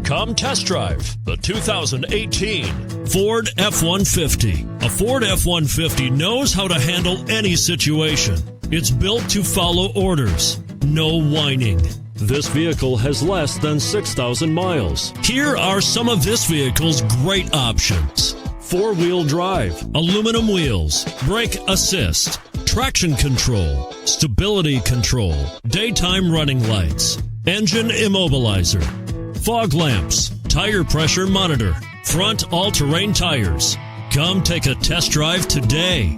Come test drive the 2018 Ford F-150. A Ford F-150 knows how to handle any situation. It's built to follow orders. No whining. This vehicle has less than 6,000 miles. Here are some of this vehicle's great options: four-wheel drive, aluminum wheels, brake assist, traction control, stability control, daytime running lights, engine immobilizer, fog lamps, tire pressure monitor, front all-terrain tires. Come take a test drive today.